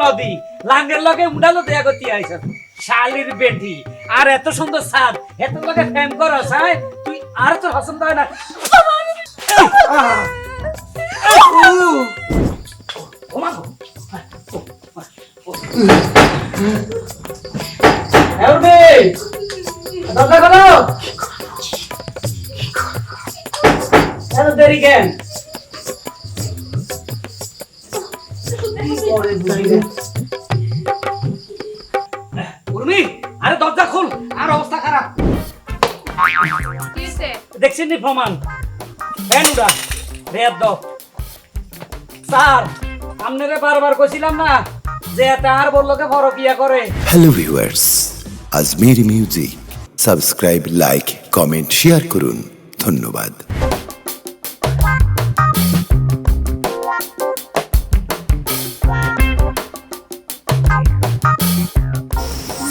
নদী লাঙ্গের লগে উড়ালো দেয়া করতে আইছ শালির বেটি আর এত সুন্দর সাদ এত লগে প্রেম করস হ্যাঁ তুই আর তোর পছন্দ হয় না ওমা এউবে দরজা খোলো এত দেরি কেন উর্মি আরে দরজা খোল আর অবস্থা খারাপ দেখছেন নি প্রমাণ ফ্যানুরা রেয়ার দাও স্যার আপনারে বারবার কইছিলাম না যে তার বললোকে ফরকিয়া করে hello viewers Ajmeri music subscribe like comment share করুন ধন্যবাদ।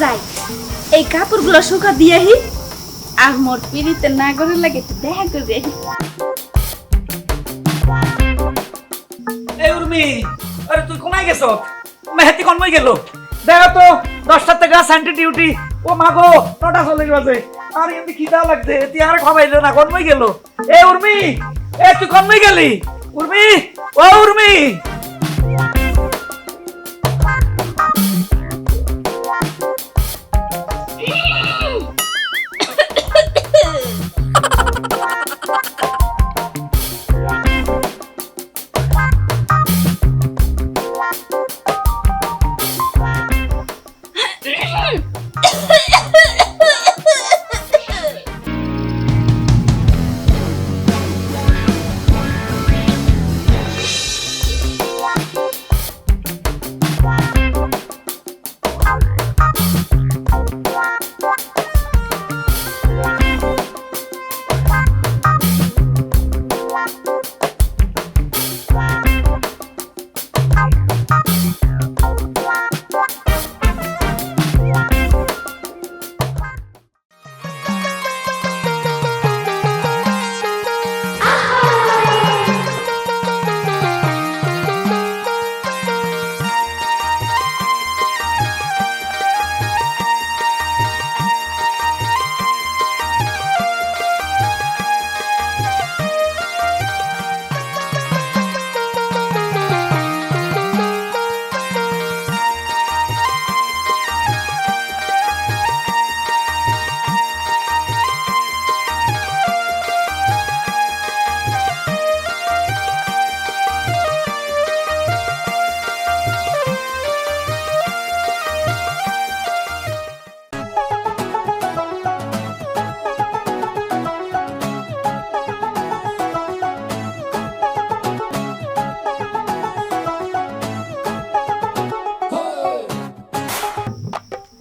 যাই এই কাপড়গুলো শুকা দিয়েহি আর মোর পিড়িতে না করে লাগে একটু দেখা করবে এই উর্মি আরে তুই কোনায় গেছ মেহেতি কোনমই গেল দেখো তো 10টার থেকে সানডে ডিউটি ও মাগো 9টা চলে গেছে আর এমনি খিদা লাগছে তুই আর খাবাইলো না কোনমই গেল এ উর্মি এ তুই কোনমই গেলি উর্মি ও উর্মি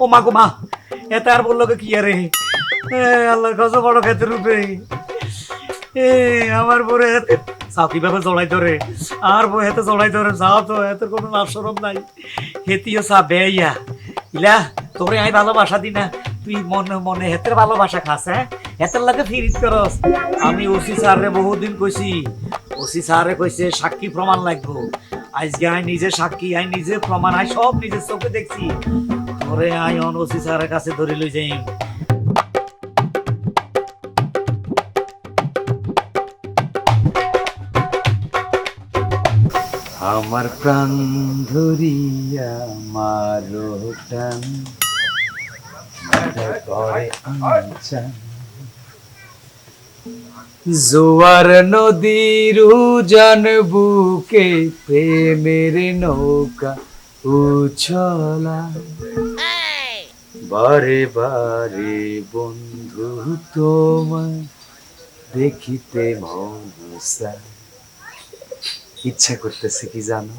ও মা গো মা এত আর বললো কি আরে আল্লাহর কাছে বড় ক্ষেত্রে রূপে আমার পরে সাও কিভাবে জড়াই ধরে আর বই হাতে জড়াই ধরে যাও তো এত কোনো নাশরম নাই হেতিও সা বেয়া ইলা তোরে আই ভালোবাসা দি না তুই মনে মনে হেতের ভালোবাসা খাস হ্যাঁ হেতের লাগে ফিরিত করস আমি ওসি স্যারে বহুদিন কইছি ওসি স্যারে কইছে সাক্ষী প্রমাণ লাগবো আজকে আই নিজে সাক্ষী আই নিজে প্রমাণ আই সব নিজের চোখে দেখছি তোরে আই ওসি স্যারের কাছে ধরে লই যাই আমার প্রাণ ধরিয়া মারো টান করে আনচান জোয়ার নদীর উজান বুকে প্রেমের নৌকা উছলা বারে বারে বন্ধু তোমায় দেখিতে মন চায় ইচ্ছা করতেছে কি জানো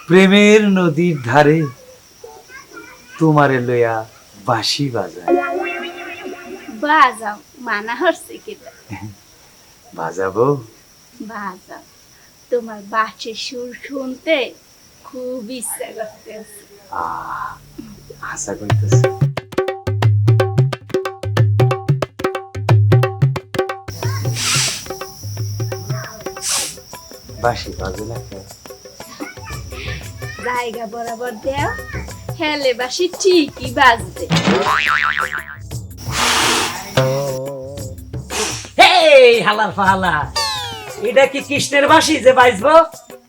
প্রেমের নদীর ধারে তোমারে লইয়া বাঁশি বাজায় বাজাও মানা হচ্ছে কিটা বাজাবো বাজাও তোমার বাঁশির সুর শুনতে খুব ইচ্ছা করতেছে আশা করতেছে বাঁশি বাজে না জায়গা বরাবর দেও, হেলে বাসি ঠিকই বাজবে। এই হালার ফালা, এটা কি কৃষ্ণের বাঁশি যে বাজবো?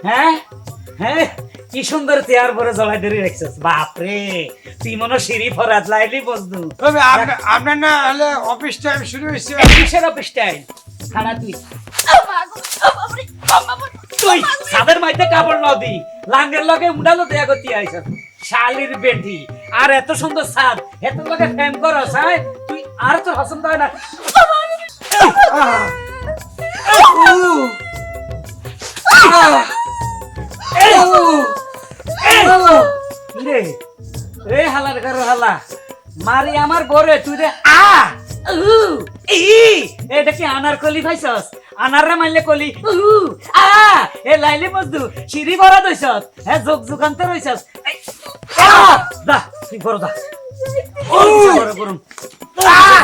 হ্যাঁ হ্যাঁ, কি সুন্দর চেয়ার পরে জড়াই ধরে রাখছিস। বাপরে, তুই মনে সিঁড়ি ফরাত লাইলি বসদু। তবে আপনার না হলে অফিস টাইম শুরু হয়েছে। কিসের অফিস টাইম? খানা তুই সাদের মাইতে কাপড় নদী লাঙ্গের লগে উড়ালো দেয়া করতে আইছ শালির বেটি। আর এত সুন্দর সাদ, এত লগে ফ্যাম করস, হ্যাঁ? তুই আর তোর পছন্দ হয় না? রে হালার ঘর হালা মারি আমার বরে তুই রে এটা কি আনার কলি ভাইছস? আনারে মারলে কলি এ লাইলি মজদু সিঁড়ি ভরা দইছস, হ্যাঁ যোগ যুগান্ত রইছস। দা তুই বড় দা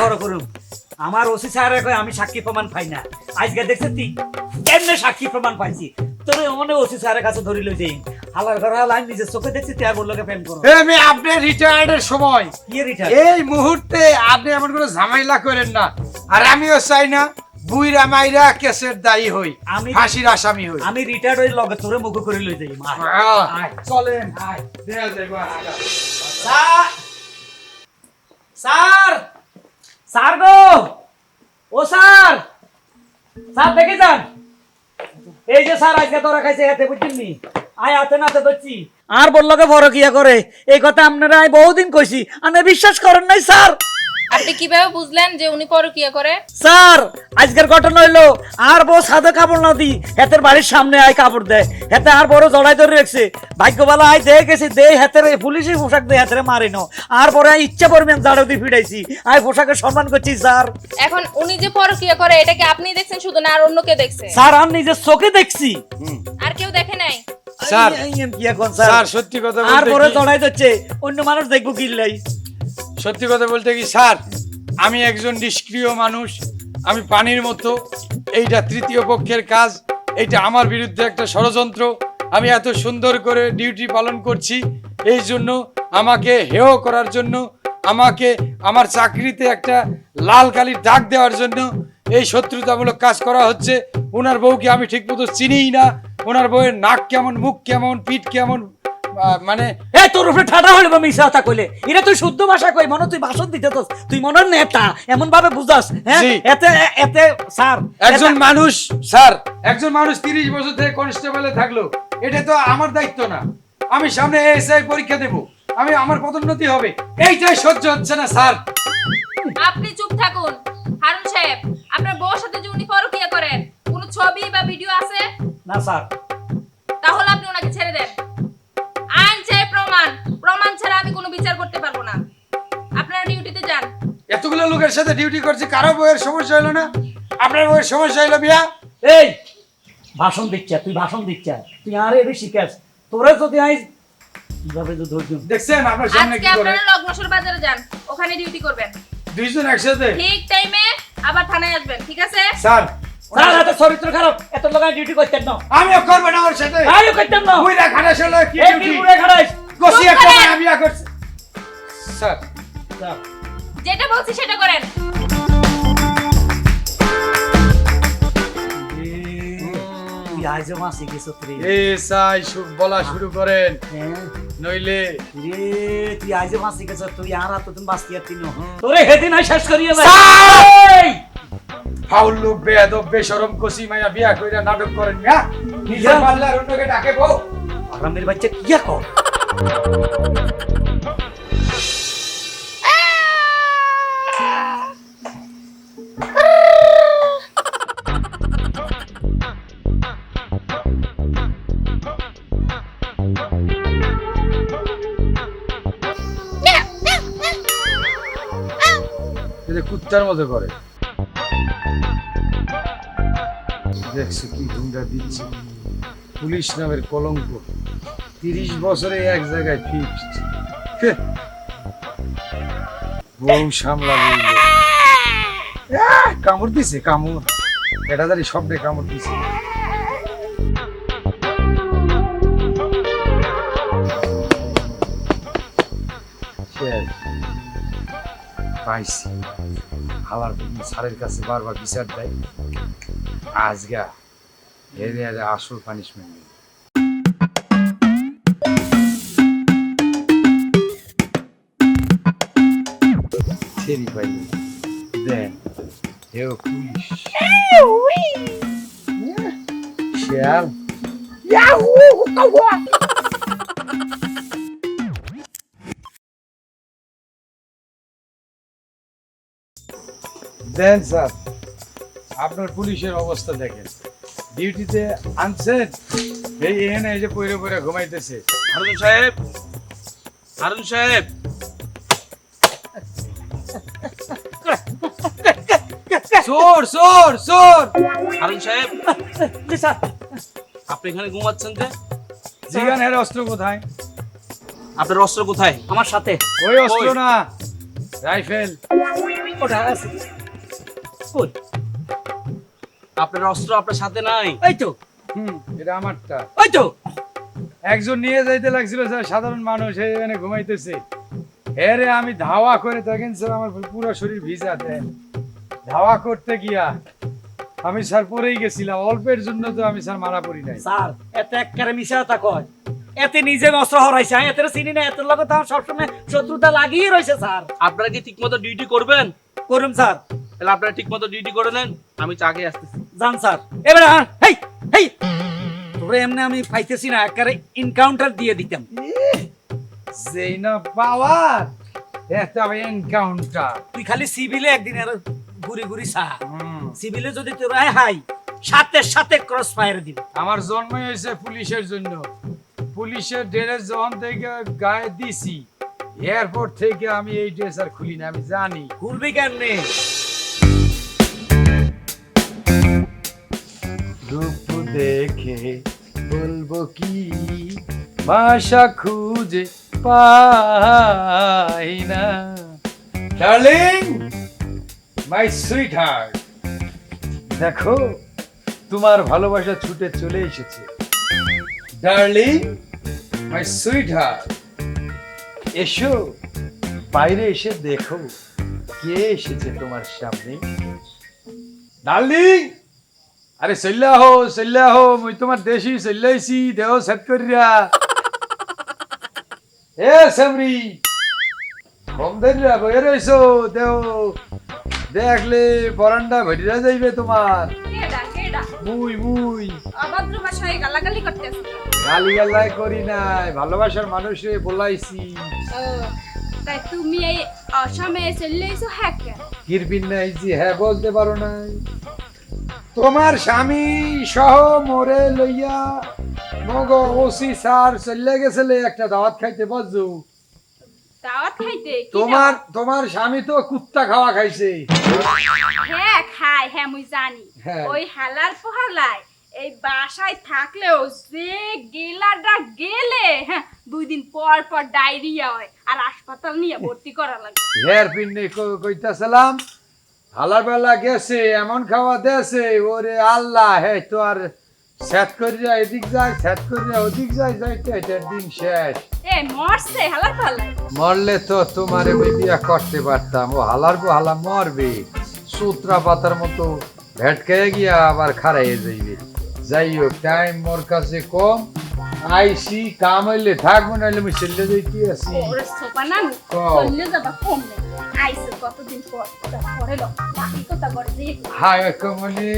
বড় করুম। আমার ওসি স্যার কয় আমি সাক্ষী প্রমাণ পাই না। আজকে দেখছ তুই কেমনে সাক্ষী প্রমাণ পাইছি? তোরে মনে ওসি স্যারের কাছে ধরি লই যাই। হালার ঘর হালা আমি নিজের চোখে দেখছি তুই বললো প্রেম করো। আমি আপনার রিটায়ার্ডের সময় কি রিটায়ার? এই মুহূর্তে আপনি এমন কোনো ঝামেলা করেন না। আর আমিও চাই না বুইরা মাইরা কেসের দায়ী হই, আমি ফাঁসির আসামি হই। আমি রিটায়ার্ড হই লগে তোরে মুখ করে লই যাই। মা আয় চলেন, আয় দেয়া যাইবো। স্যার স্যার স্যার গো, ও স্যার, স্যার দেখে যান। এই যে স্যার আজকে তোরা খাইছে হাতে বুঝছেন নি, আয় হাতে নাতে ধরছি। আর বললো কে বড় কিয়া করে এই কথা আপনারা বহুদিন কইছি, আপনি বিশ্বাস করেন নাই স্যার। আপনি কিভাবে বুঝলেন যে উনি পরকিয়া করে? স্যার আজকের ঘটনা হইলো আর বউ সাদা কাপড় না দি হেতের বাড়ির সামনে আয় কাপড় দেয়, হেতে আর বড় জড়াই ধরে রাখছে। ভাগ্যবালা আয় দেখে গেছি দে হেতের পুলিশের পোশাক দিয়ে হেতের মারিনো। আর পরে ইচ্ছা পরিমাণ জাড়ো দিয়ে ফিরাইছি, আয় পোশাকের সম্মান করছি স্যার। এখন উনি যে পরকিয়া করে এটা কি আপনি দেখছেন শুধু, না আর অন্য কেউ দেখছে? স্যার আমি নিজের চোখে দেখছি। আর কেউ দেখে নাই? স্যার কি এখন স্যার? স্যার সত্যি কথা আর বলতে পরে কি- জড়াই ধরছে, অন্য মানুষ দেখবো কিল্লাই। সত্যি কথা বলতে কি স্যার, আমি একজন নিষ্ক্রিয় মানুষ, আমি পানির মতো। এইটা তৃতীয় পক্ষের কাজ, এইটা আমার বিরুদ্ধে একটা ষড়যন্ত্র। আমি এত সুন্দর করে ডিউটি পালন করছি, এই জন্য আমাকে হেয় করার জন্য, আমাকে আমার চাকরিতে একটা লাল কালির দাগ দেওয়ার জন্য এই শত্রুতামূলক কাজ করা হচ্ছে। ওনার বউকে আমি ঠিকমতো চিনিই না, ওনার বউয়ের নাক কেমন, মুখ কেমন, পিঠ কেমন, মানে এ তোর উপরে ঠাডা হইলো মিছা কথা কইলে। এটা তুই শুদ্ধ ভাষা কই মনে, তুই ভাষণ দিতে তোস, তুই মনের নেতা এমন ভাবে বুঝাস, হ্যাঁ? জি। এতে এতে স্যার একজন মানুষ, স্যার একজন মানুষ 30 বছর থেকে কনস্টেবলে থাকলো, এটা তো আমার দায়িত্ব না। আমি সামনে এসআই পরীক্ষা দেব, আমি আমার পদোন্নতি হবে, এইটাই সহ্য হচ্ছে না স্যার। আপনি চুপ থাকুন। হারুন সাহেব, আপনার বউর সাথে যে উনি পরকিয়া করেন কোনো ছবি বা ভিডিও আছে? না স্যার। তাহলে আপনি ওনাকে ছেড়ে দেন। আইন চাই প্রমাণ, প্রমাণ ছাড়া আমি কোনো বিচার করতে পারবো না। আপনারা ডিউটিতে যান। এতগুলো লোকের সাথে ডিউটি করছি, কারো বউয়ের সমস্যা হলো না? আপনার বউয়ের সমস্যা হলো বিয়া? এই ভাষণ দিচ্ছা, তুই ভাষণ দিচ্ছা, তুই আর এর শিখাস। তোরা যদি আই কিভাবে তো ধৈর্য। দেখছেন আপনার সামনে আজকে কি করে? আপনারা লগ্নসর বাজারে যান, ওখানে ডিউটি করবেন। দুইজন একসাথে? ঠিক টাইমে আবার থানায় আসবেন, ঠিক আছে? স্যার স্যার এত চরিত্র খারাপ, এত লোকায় ডিউটি করতেন না। আমিও করবো না ওর সাথে। আমিও করতাম না। বুইরা খাটাস হলো কি এই ডিউটি? কি পুরো খারাপ। কষি চুপ একটা করেন। মায়া বিয়া করছে। স্যার যেটা বলছি সেটা করেন। তুই আইজো মাসি গেছো তুই। এসআই বলা শুরু করেন, হ্যাঁ নইলে রে তুই আইজো মাসি গেছো, তুই আর এতদিন বাঁচতি আর তিন তোরে হেদিন আই শেষ করিয়ে ভাই। স্যার! ফাউল লোক, বেয়াদব, বেশরম, কষি মায়া বিয়া কইরা নাটক করেন মিয়া। নিজে পারলে আর অন্যকে ডাকে বউ। আরামের বাচ্চা কি কর। এটা কুত্তার মতো করে। দেখছো কি ঢুঙ্গা দিচ্ছে, পুলিশ নামের কলঙ্ক। 30 বছরে এক জায়গায় ফিক্সড। বউ সামলাবে। কামড় দিছে, কামড় এটা জানি শব্দে কামড় দিছে। পাইছি হালার স্যারের কাছে বারবার বিচার দেয় আজগা এর আসল পানিশমেন্ট নেই ছেড়ি পাই দেন এও পুলিশ শেয়াল দেন স্যার আপনার পুলিশের অবস্থা দেখেন ডিউটিতে আনছেন এই এখানে এই যে পইরে পইরে ঘুমাইতেছে হারুন সাহেব, হারুন সাহেব, চোর চোর চোর হারুন সাহেব, জি স্যার। আপনি এখানে ঘুমাচ্ছেন যে? জিগানের অস্ত্র কোথায়? আপনার অস্ত্র কোথায়? আমার সাথে ওই অস্ত্র না রাইফেল। ওটা আছে। কই? আপনার অস্ত্র আপনার সাথে নাই। এই তো, এটা আমারটা। ওই তো। একজন নিয়ে যাইতে লাগছিল স্যার, সাধারণ মানুষ এখানে ঘুমাইতেছে এরে আমি ধাওয়া করে দেখেন স্যার আমার পুরো শরীর ভিজা দেন ধাওয়া করতে গিয়া আমি স্যার পড়েই গেছিলাম অল্পের জন্য তো আমি স্যার মারা পড়ি নাই স্যার এত একবারে মিশা তা কয় এতে নিজে অস্ত্র হরাইছে আমি এত চিনি না এত লগে তো আমার সবসময় শত্রুতা লাগিয়ে রয়েছে স্যার। আপনারা কি ঠিকমতো ডিউটি করবেন? করুন স্যার। তাহলে আপনারা ঠিকমতো ডিউটি করে নেন, আমি চাকে আসতেছি। যান স্যার। এবারে হেই হেই তোরে এমনি আমি পাইতেছি না একবারে এনকাউন্টার দিয়ে দিতাম। যেই না পাওয়ার একটা এনকাউন্টার তুই খালি সিভিলে একদিন আর ঘুরি ঘুরি সা সিভিলে যদি তোর হাই সাথে সাথে ক্রস ফায়ার দিব। আমার জন্ম হয়েছে পুলিশের জন্য পুলিশের ড্রেস যখন থেকে গায়ে দিছি এয়ারপোর্ট থেকে আমি এই ড্রেস আর খুলি না আমি জানি খুলবি কেমনে? রূপ দেখে বলবো কি ভাষা খুঁজে পাই না ডার্লিং মাই সুইট হার্ট দেখো তোমার ভালোবাসা ছুটে চলে এসেছে ডার্লিং মাই সুইট হার্ট এসো বাইরে এসে দেখো কে এসেছে তোমার সামনে ডার্লিং আরে চল্লা হো মুই তোমার দেশি চল্লাইছি দেহ সেট করিয়া এ সামরি কম ধরিয়া বয়ে রইছো দেহ দেখলে বরান্ডা ভরিয়া যাইবে তোমার কেডা কেডা মুই মুই অভদ্র ভাষায় গালাগালি করতেছ? গালি গালাই করি নাই ভালোবাসার মানুষে বলাইছি তাই তুমি এই অসময়ে চলে এসো হ্যাঁ কেন? কিরবিন নাই জি হ্যাঁ বলতে পারো নাই তোমার স্বামী সহ মোরে লইয়া মগ ওসি স্যার চলে গেছিলে একটা দাওয়াত খাইতে বুঝছো দাওয়াত খাইতে? কি তোমার স্বামী তো কুত্তা খাওয়া খাইছে দাওয়াত? হ্যাঁ খাই, হ্যাঁ মুই জানি। হ্যাঁ। ওই হালার পোহালায় এই বাসায় থাকলেও যে গেলাটা গেলে হ্যাঁ 2 দিন পর পর ডায়রিয়া হয় আর হাসপাতাল নিয়ে ভর্তি করা লাগে। হেয়ার পিন্ডে কইতাছিলাম হালার বেলা গেছে এমন খাওয়া দেছে ওরে আল্লাহ হে তো আর সেট করিয়া এদিক যায় সেট করিয়া ওদিক যায় যাইতে এটার দিন শেষ এ মরছে হালার পালায়? মরলে তো তোমারে আমি বিয়া করতে পারতাম ও হালার পো হালা মরবে সূত্রা পাতার মতো ভেটকাইয়া গিয়া আবার খারাইয়ে যাইবে যাই হোক টাইম মোর কাছে কম আইসি কাম হইলে থাকবো নাহলে আমি চলে যাইতে আছি ওরে সোপানান কও। চলে যাবা কমনে আইছে কতদিন পর পরে লো বাকি কথা করে যে হাই কমনি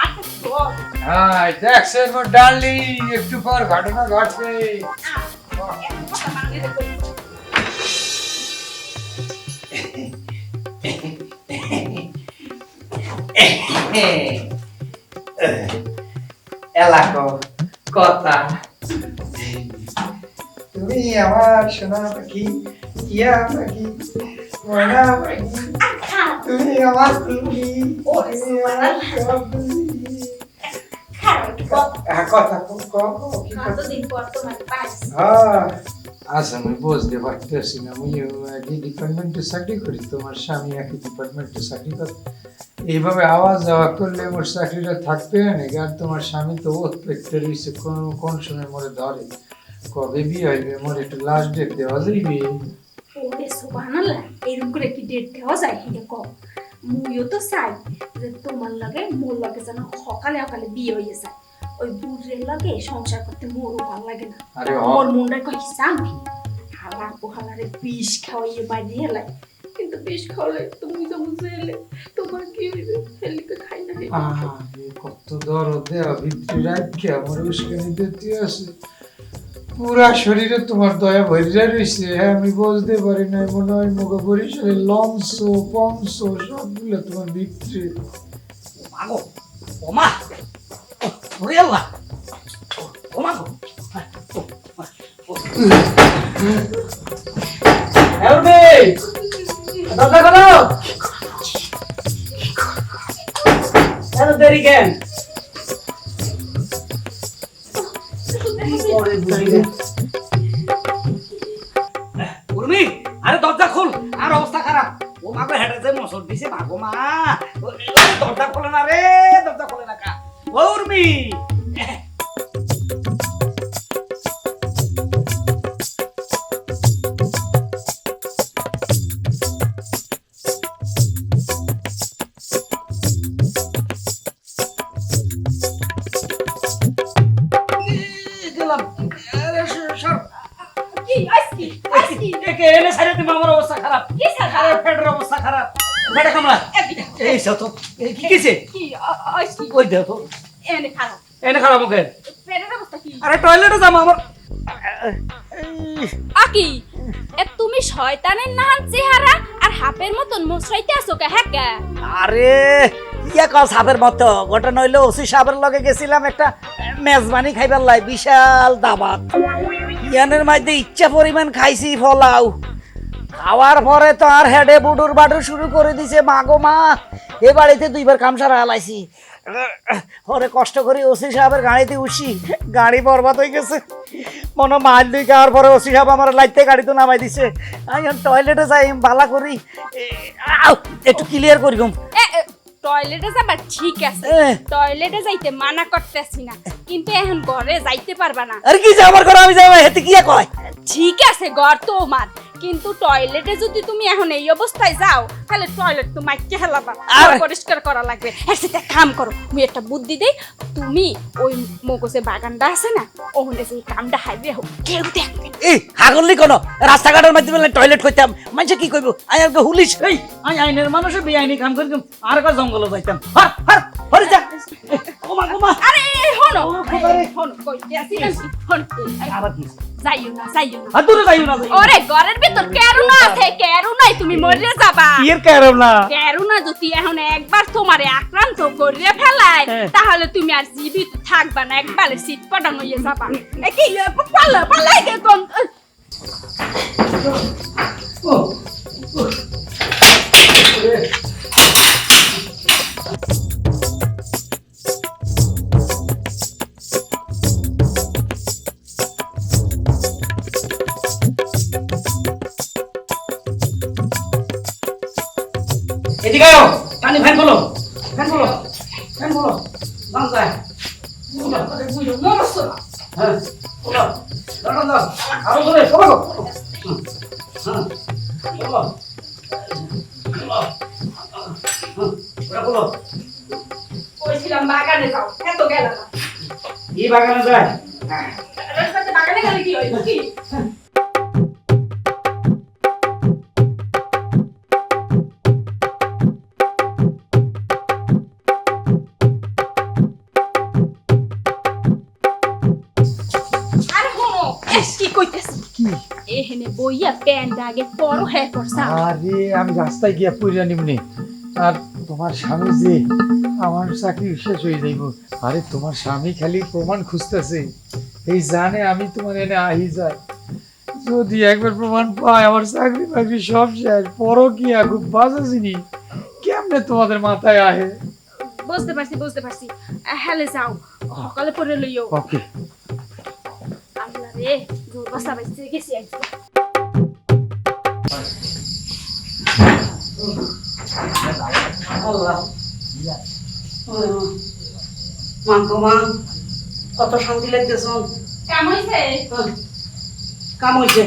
আচ্ছা বল হাই দেখছেন মোর ডার্লিং একটু পর ঘটনা ঘটবে কথা মানে রে কই এলাকা কথা তুমি আমার সোনা পাখি ইয়া পাখি ময়না পাখি তুমি আমার তুমি তুমি আমার সব কথা কতদিন পর তোমার পাইছি আচ্ছা আমি বুঝতে পারতেছি না আমি একই ডিপার্টমেন্টে চাকরি করি তোমার স্বামী একই ডিপার্টমেন্টে চাকরি করে এইভাবে আওয়াজ যাওয়া করলে মোর চাকরিটা থাকবে না আর তোমার স্বামী তো ওত পেতে রয়েছে কোন সময় মোরে ধরে কবে বিয়ে হইবে মোর একটু লাস্ট ডেট দেওয়া যাইবে ওরে সুবহানাল্লাহ, এরকম করে কি ডেট দেওয়া যায়? এটা কম। মুইও তো চাই যে তোমার লাগে মোর লাগে যেন সকালে সকালে বিয়ে হয়ে যায়। ওই বুড়ের লাগে সংসার করতে মোরও ভালো লাগে না। আরে মোর মনটা কই কি জানবি, হালা পোহালারে বিষ খাওয়াইয়ে বাইরে হেলাই, কিন্তু বিষ খাওয়ালে তুমি যেমন জেলে তোমার কি হইবে? হেলিকে খাই না হে। কত দরদে ভিতরে রাখে আমার উস্কানি দিতে আছে, পুরা শরীরে তোমার দয়া ভরিয়া রয়েছে। হ্যাঁ, আমি বুঝতে পারি না, মনে হয় মুখে বরিশালের লঞ্চ পঞ্চ সবগুলো তোমার ভিতরে। মাগো ও মা, ওরে আল্লাহ, ও মাগো, দরজা খোলো। এত দেরি কেন? উর্মি, আরে দরজা খোল, আর অবস্থা খারাপ। ও মাগো হেঁটে যে মশর দিছে, মাগো মা, দরজা খোলে না রে, দরজা খোলে না কা। ও উর্মি, গেলাম। আরে সর, কি আইসকি আইসকি একে এনে ছাড়ে তুমি, আমার অবস্থা খারাপ। কি সারা আরে পেটের অবস্থা খারাপ, পেটে কামড়া। এই তো কি কিছে? কি আইসকি কই দাও তো, এনে খারাপ এনে খারাপ মুখে। পেটের অবস্থা কি? আরে টয়লেটে যাবো আমার। আকি এ তুমি শয়তানের নাহান চেহারা আর হাপের মতন মুছরাইতে আছো কে? হ্যাঁ কে? আরে ইয়া কাল সাপের মতো ঘটনা হইলো, ওসি সাপের লগে গেছিলাম একটা মেজবানি খাইবার লাই, বিশাল দাবাত। ইয়ানের মধ্যে ইচ্ছা পরিমাণ খাইছি ফলাও। খাওয়ার পরে তো আর হেডে বুডুর বাডুর শুরু করে দিছে, মাগো মা। এ বাড়িতে দুইবার কামসারা হালাইছি। পরে কষ্ট করে ওসি সাহেবের গাড়িতে উঠছি, গাড়ি বরবাদ হয়ে গেছে। মনে মাইল দুই খাওয়ার পরে ওসি সাহেব আমার লাইতে গাড়ি তো নামাই দিছে। আমি টয়লেটে যাই, বালা করি একটু ক্লিয়ার করি ঘুম। টয়লেটে যাবা ঠিক আছে, টয়লেটে যাইতে মানা করতেছি না, কিন্তু এখন ঘরে যাইতে পারবা না। আরে কি যাবার করে আমি যাবো, হেতে কি কয়? ঠিক আছে ঘর তো আমার, কিন্তু টয়লেটে যদি তুমি এখন এই অবস্থায় যাও তাহলে টয়লেট তো মাইকে হেলাবা, পরিষ্কার করা লাগবে। হ্যাঁ, সেটা কাম করো, আমি একটা বুদ্ধি দেই। তুমি ওই মগজে বাগানটা আছে না, ওখানে সেই কামটা হাইবে হোক, কেউ দেখবে না। এই হাগললি কোন রাস্তাঘাটের মাধ্যমে টয়লেট করতাম, মানুষে কি কইব? আমি একটা হুলিশ, এই আমি আইনের মানুষে বেআইনি কাম করি, আর একটা জঙ্গলে যাইতাম। হর হর হরি যা। ও মা গো মা, আরে হনো ও খবরে হনো কই আসি আসি হনো আবার কি? যাইও না যাইও না। আর দূরে যাইও না। ওরে ঘরের ভিতর কেরু না আছে, কেরু নাই, তুমি মরে যাবা। কি এর কেরম না? কেরু না যদি এখন একবার তোমারে আক্রান্ত করে ফেলায় তাহলে তুমি আর জীবিত থাকবা না, একবারে সিট পটানো হয়ে যাবা। এ কি পালা পালাই গে কোন? এদিকে আয়, পানি ফ্যান খোলো, ফ্যান খোলো, ফ্যান খোলো, নাম যায়। হ্যাঁ, খোলো, দাঁড়ান দাও, আরো ধরে, খোলো, হ্যাঁ, খোলো, খোলো, খোলো। কইছিলাম বাগানে যাও, এত গেল না। এই বাগানে যায়। রাস্তাতে বাগানে গেলে কি হইব কি? এখানে বইয়া প্যান্ট আগে পরো হ্যাঁ করছা। আরে আমি রাস্তায় গিয়া পুইরা নিমনি, আর তোমার স্বামী যে আমার চাকরি শেষ হয়ে যাইব। আরে তোমার স্বামী খালি প্রমাণ খুঁজতেছে, এই জানে আমি তোমার এনে আহি যাই। যদি একবার প্রমাণ পায় আমার চাকরি বাকরি সব শেষ। পরও কি খুব বাজে জিনিস, কেমনে তোমাদের মাথায় আহে? বুঝতে পারছি। হেলে যাও, সকালে পরে লইও। ওকে। আল্লাহ রে, জোর বসা বাইছে গেছি আইছি। আল্লাহ, মাগো মা, কত শান্তি লাগতেছ। কাম হইছে? কাম হইছে,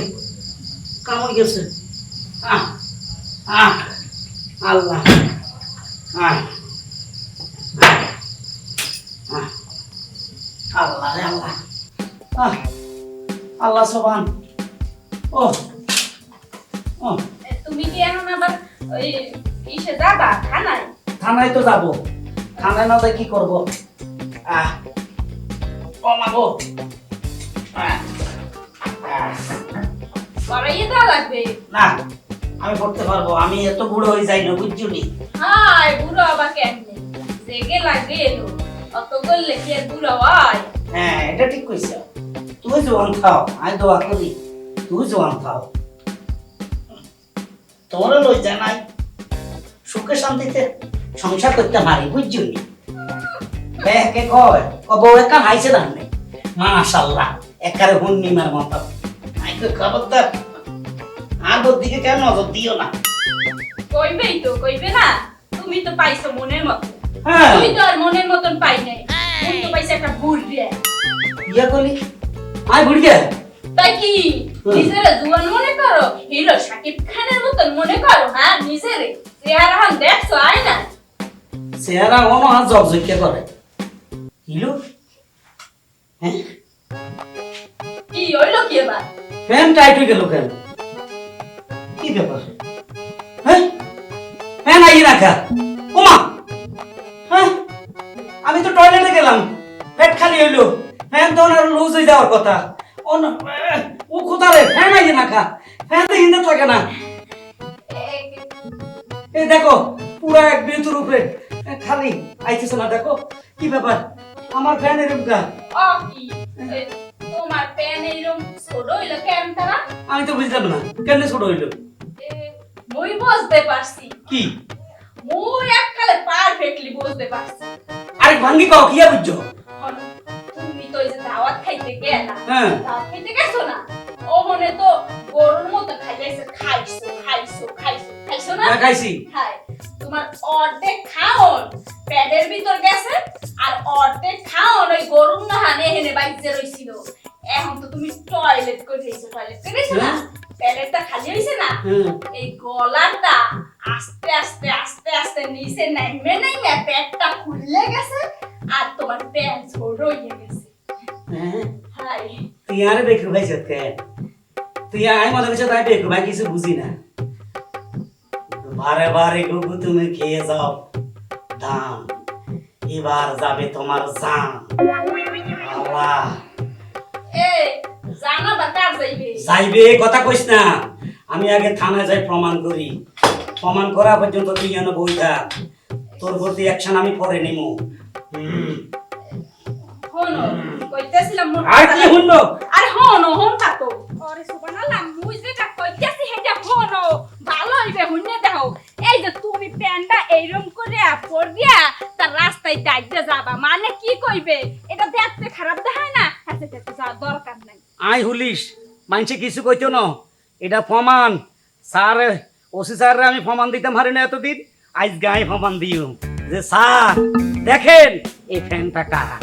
কাম হয়ে গেছে। আহ আহ আল্লাহ আহ আহ আল্লাহ রে আল্লাহ আহ আল্লাহ সোবান ও ও তুমি কি এখন আবার ওই ইসে যাবা থানায়? থানায় তো যাবো, থানায় না যাই কি করবো? আহ ও মাগো পড়াইয়ে দেওয়া লাগবে। না আমি পড়তে পারবো, আমি এত বুড়ো হয়ে যাই না বুঝছুনি। হাই বুড়ো আবার কেমনে জেগে লাগবে এলো অত করলে কি আর বুড়ো হয়? হ্যাঁ এটা ঠিক কইছ, তুই জোয়ান খাও, আমি দোয়া করি তুই জোয়ান খাও। তোমারও লজ্জা নাই, সুখে শান্তিতে সংসার করতে পারি বুঝছুনি। বেকে কয় ও বউ একা হাইছে দাঁড়নে মাশাআল্লাহ একারে হুন্নিমার মতো। আমি তো খবরদার আর ওর দিকে কেন নজর দিও না। কইবেই তো, কইবে না? তুমি তো পাইছো মনের মতো, হ্যাঁ তুমি তো আর মনের মতন পাই নাই, তুমি তো পাইছো একটা বুড়িয়ে। ইয়া কলি আই বুড়ি গে তাই কি নিজের জুয়ান মনে করো, হিরো শাকিব খানের মতন মনে করো? হ্যাঁ নিজের চেহারা হান দেখছো আয় না? চেহারা মনে হয় জবজকে করে হিলো। হ্যাঁ কি হইলো কি এবার? ফ্যান টাইট হয়ে গেল কেন? কি ব্যাপার? হ্যাঁ ফ্যান আই রাখা ওমা। হ্যাঁ আমি তো টয়লেটে গেলাম, পেট খালি হইলো, ফ্যান তো ওনার লুজ হয়ে যাওয়ার কথা। ও কোথারে ফ্যান আই রাখা, ফ্যান তো হিন্দে থাকে না। এই দেখো পুরা এক বিদ্যুৎ উপরে খালি আইতেছে না, দেখো কি ব্যাপার? আমার ফ্যান এরকম কা? ও কি এ, তোমার প্যান এইরকম ছোট হইলো কেন তারা? আমি তো বুঝলাম না কেন ছোট হইলো। মই বুঝতে পারছি, কি মই এককালে পারফেক্টলি বুঝতে পারছি। আরে ভাঙ্গি কও কি আর বুঝছো? হন, তুমি তো এই যে দাওয়াত খাইতে গেলা, হ্যাঁ। দাওয়াত খাইতে গেছো না? ও মনে তো গরুর মতো খাইছে, খাইছো খাইছো খাইছো খাইছো না? হ্যাঁ খাইছি। খাই তোমার অর্ধেক খাওন প্যাডের ভিতর গেছে আর অর্ধেক খাওন ওই গরুর নাহানে হেনে বাইজে রইছিল। এখন তো তুমি টয়লেট করে দিয়েছো, টয়লেট করে দিয়েছো না? প্যাডেরটা খালি হইছে না? হুম। এই গলাটা আস্তে আস্তে আস্তে আস্তে নিচে নাইমে নাইমে পেটটা খুলে গেছে আর তোমার প্যান্ট ছোট হয়ে গেছে। হ্যাঁ হাই তুই আরে বেকুব ভাই সত্যি, তুই আই মনে হচ্ছে তাই বেকুব ভাই কিছু বুঝি না। বারে বারে গুগু তুমি খেয়ে যাও দাম, এবার যাবে তোমার জান। আল্লাহ এ জানা বা কার যাইবে? যাইবে কথা কইস না, আমি আগে থানায় যাই প্রমাণ করি, প্রমাণ করা পর্যন্ত তুই যেন বই থাক, তোর প্রতি অ্যাকশন আমি পরে নিমু। হনো কইতেছিলাম মোর আর কি হুনলো? আরে হনো হন থাকো আরে সুবহানাল্লাহ মুই যেটা কইতেছি হেটা হনো ভালো হইবে হুন্নে দেখো। এই যে তুমি প্যান্ডা এইরকম করে পড়িয়া তার রাস্তায় দাইতে যাবা মানে কি কইবে? এটা দেখতে খারাপ দেখায় না? হাতে দেখতে যাওয়ার দরকার নাই। আই হুলিশ মানছে কিছু কইতো না, এটা প্রমাণ। স্যার ওসি স্যাররে আমি প্রমাণ দিতাম হারি না এতদিন, আজ গায়ে প্রমাণ দিও যে স্যার দেখেন এই ফ্যানটা কারা।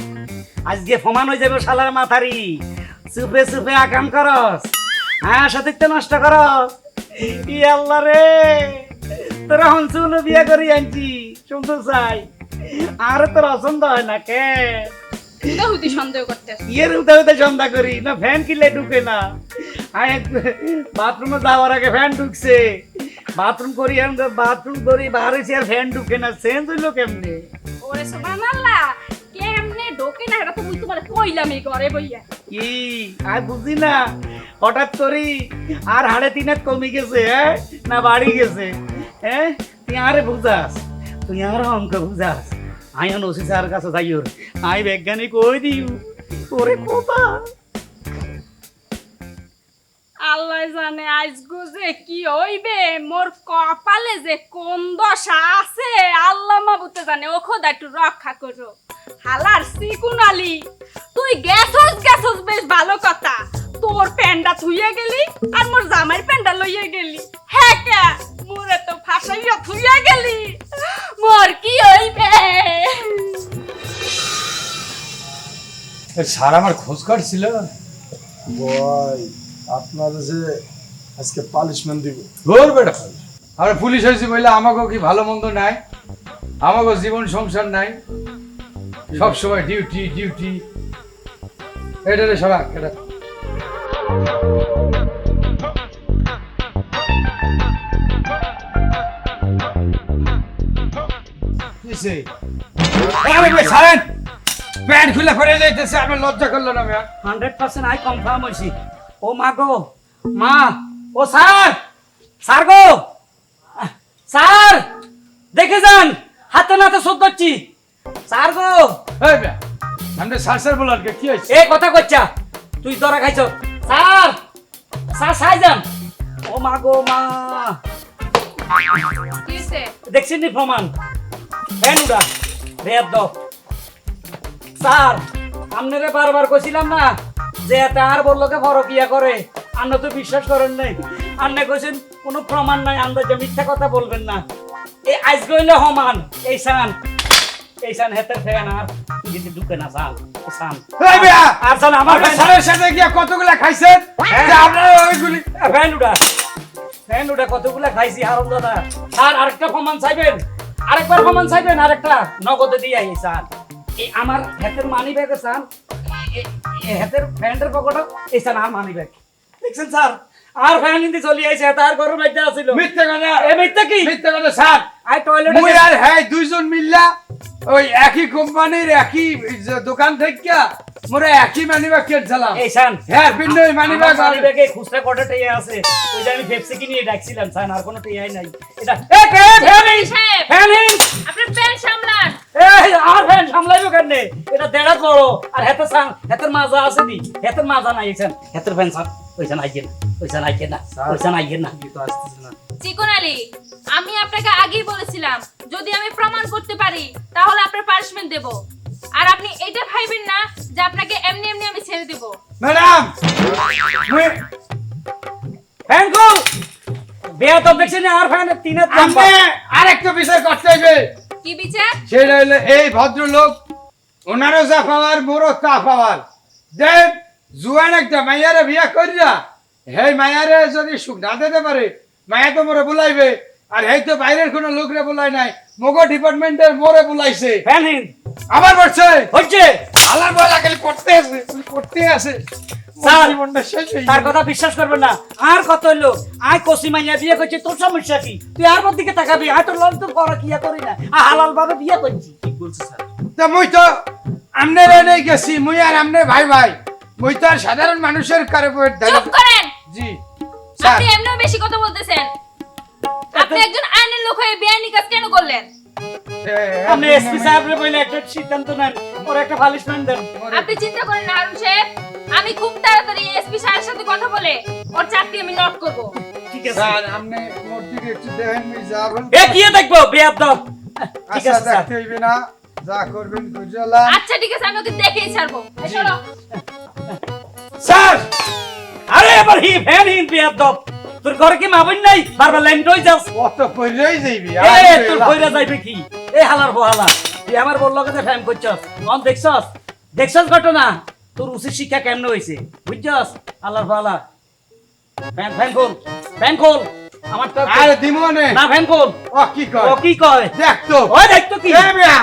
আজকে প্রমাণ হয়ে যাবে শালার মাথারি। চুপে চুপে আকাম করস, হ্যাঁ সতীত্ব নষ্ট করস। ই আল্লাহ রে, তোরা হনসুল বিয়া করি আনছি শুনতে চাই, আর তোর অসন্দ হয় না কে? হুদি সন্দেহ করতেছ? ইয়ের উঠে উঠে সন্ধ্যা করি না, ফ্যান কিনলে ঢুকে না। বাথরুমে যাওয়ার আগে ফ্যান ঢুকছে, বাথরুম করি বাথরুম করি বার হয়েছে আর ফ্যান ঢুকে না, চেঞ্জ হইলো কেমনে? ওরে সুবহানাল্লাহ কেমনে ঢোকে না এটা তো মুই তোমারে কইলামই ঘরে বইয়া। কি আর বুঝি না, হঠাৎ করি আর হাড়ে তিনাত কমে গেছে হ্যাঁ না বাড়ি গেছে? হ্যাঁ তুই আরে বুঝাস, তুই আর অঙ্ক বুঝাস। আইন ওসি স্যার কাছে যাইও, আই বৈজ্ঞানিক কই দিও ওরে কোথা। আল্লাহ জানে আজগো যে কি হইবে, মোর কপালে যে কোন দশা আছে আল্লাহ মাবুতে জানে। ও খোদা একটু রক্ষা করো। হালার সিকুনালি তুই গেছস বেশ ভালো কথা, তোর প্যান্ডা থুইয়া গেলি আর মোর জামাইর প্যান্ডা লইয়া গেলি। হ্যাঁ কে মোরে তো ফাঁসাইয়া থুইয়া গেলি, মোর কি হইবে? স্যার আমার খোঁজ কাটছিল। বয় আপনার যে আজকে পালিশমেন্ট দিব। ঘোর বেটা আমরা পুলিশ হয়েছি বলে আমাকে কি ভালো মন্দ নাই, আমাকে জীবন সংসার নাই, সব সময় ডিউটি ডিউটি। এটা রে সরা এটা কিসে আরে ভাই ছাড়েন, প্যান্ট খুলে পড়ে যাইতেছে, আপনি লজ্জা করলো না ভাই? 100% আই কনফার্ম হইছি। ও মা গো মা, ও স্যার, স্যার গো, স্যার দেখে যান, হাতে নাতে শোধ করছি। স্যার গো, এই ভাই আমরা সারসার বলার কি হইছে? এ কথা কইছা তুই ধরা খাইছ। স্যার, স্যার সাই যান। ও মা গো মা, কিসে দেখছেন নি প্রমাণ? ফ্যান উড়া বেয়াদ দাও। স্যার আপনারে বারবার কইছিলাম না যে এতে আর বললোকে ফরকিয়া করে, আপনি তো বিশ্বাস করেন নাই। আপনি কইছেন কোনো প্রমাণ নাই, আন্দাজে মিথ্যা কথা বলবেন না। এই আইস গইলে হমান এই সান, এই সান হেতের ফ্যান আর কিন্তু ঢুকে না সান সান। এই ভাই আর সান আমার আমার স্যারের সাথে গিয়া কতগুলা খাইছেন যে আপনারা ওইগুলি ফ্যান উড়া, ফ্যান উড়া কতগুলা খাইছি হারম দাদা। স্যার আরেকটা প্রমাণ চাইবেন? আরেকবার প্রমাণ চাইবেন? আরেকটা নগদে দিয়ে আই স্যার। এই আমার হাতের মানি ব্যাগে স্যার, হাতের প্যান্টের পকেটও এই স্যার আর মানি ব্যাগ দেখছেন স্যার। আর ফ্যান ইন্দি চলি আইছে, তার ঘরের মধ্যে আছিল। মিথ্যা কথা, এ মিথ্যা কি? মিথ্যা কথা স্যার। আই টয়লেটে মুই আর হ্যাঁ দুইজন মিল্লা ওই একই কোম্পানির একই দোকান থেকে মোরে একই মানিব্যাগ কিনছিলাম। এই স্যার হ্যাঁ ভিন্ন মানিব্যাগ মানি ব্যাগে খুচরা কটা টেয়া আছে, ওই যে আমি পেপসি কিনে ডাকছিলাম স্যার, আর কোনো টেয়াই নাই। এটা এ কে ফ্যান ইন, সাহেব ফ্যান ইন। আপনার প্যান্ট সামলান। এই আর ফ্যান সামলাইবো কেনে? এটা দেড়া বড় আর হেতে সান, হেতের মাজা আছে দি, হেতের মাজা নাই এছেন। হেতের ফ্যান স্যার ওইখানে আইছেন, ওইখানে আইছেন না, ওইখানে আইছেন না। তো আসতেছে না। চিকন আলী, আমি আপনাকে আগেই বলেছিলাম যদি আমি প্রমাণ করতে পারি তাহলে আপনার পানিশমেন্ট দেব। আর আপনি এটা ভাইবেন না যে আপনাকে এমনি এমনি আমি ছেড়ে দেব। ম্যাডাম মুই ফ্যান কো বেয়া তো দেখছেন আর ফ্যান তিনের দাম। আমি আরেকটা বিষয় করতে হইবে। কি বিচার? সেটা হইলো এই ভদ্রলোক ওনারও যা পাওয়ার মোরও তা পাওয়ার। যে জুয়ান একটা মাইয়ারে বিয়া করিয়া হেই মাইয়ারে যদি সুখ না দিতে পারে, মায়া তো মোরে বুলাইবে। আর এই তো বাইরের কোনো লোকরে বুলাই নাই, মগো ডিপার্টমেন্টের মোরে বুলাইছে। ফ্যান ইন আবার বলছে হচ্ছে আলার বলা খালি করতে আছে, করতে আছে। স্যার, জীবনটা শেষ হয়ে তার গেল। কথা বিশ্বাস করবেন না। আর কত হইলো আই কসি মাইয়া বিয়ে করছে, তোর সমস্যা কি? তুই আর দিকে তাকাবি, আই তো লন তো করা কিয়া করি না, হালাল ভাবে বিয়ে করছি। ঠিক বলছে স্যার। তা মুই তো আমনের এনে গেছি, মুই আর আমনে ভাই ভাই, মুই তো আর সাধারণ মানুষের কারে চুপ করেন। জি স্যার। আপনি এমনিও বেশি কথা বলতেছেন। আপনি একজন আইনের লোক হয়ে বেআইনি কাজ কেন করলেন? আপনি এসপি সাহেবরে বলে একটা সিদ্ধান্ত নেন, ওর একটা পানিশমেন্ট দেন। আপনি চিন্তা করেন না হারুন সাহেব, আমি খুব তাড়াতাড়ি এসপি সাহেবের সাথে কথা বলে ওর চাকরি আমি নট করব। ঠিক আছে স্যার আমনে মোর দিকে একটু দেখেন, মুই যা বলবো এ কি দেখবো বেয়াদব। ঠিক আচ্ছা আছে স্যার, দেখতে হইবে না, যা করবেন বুঝলা। আচ্ছা ঠিক আছে, আমি ওকে দেখেই ছাড়বো। এই চলো। স্যার আরে এবার হি ফ্যান ইন বেয়াদব। তোর ঘরে কি মাবন নাই? বারবার লাইন রই যাস। কত কইরাই যাইবি এ তোর কইরা যাইবে কি? এ হালার বহালা, তুই আমার বললো কথা ফ্যান করছস, মন দেখছস, দেখছস ঘটনা। তোর উচিত শিক্ষা কেমনে হইছে বুঝছস? হালার বহালা। ফ্যান ফ্যান খোল, ফ্যান খোল। আমার তো আরে দিমনে না ফ্যান খোল। ও কি কয়? ও কি কয়? দেখ তো ওই দেখ তো কি? এ মিয়া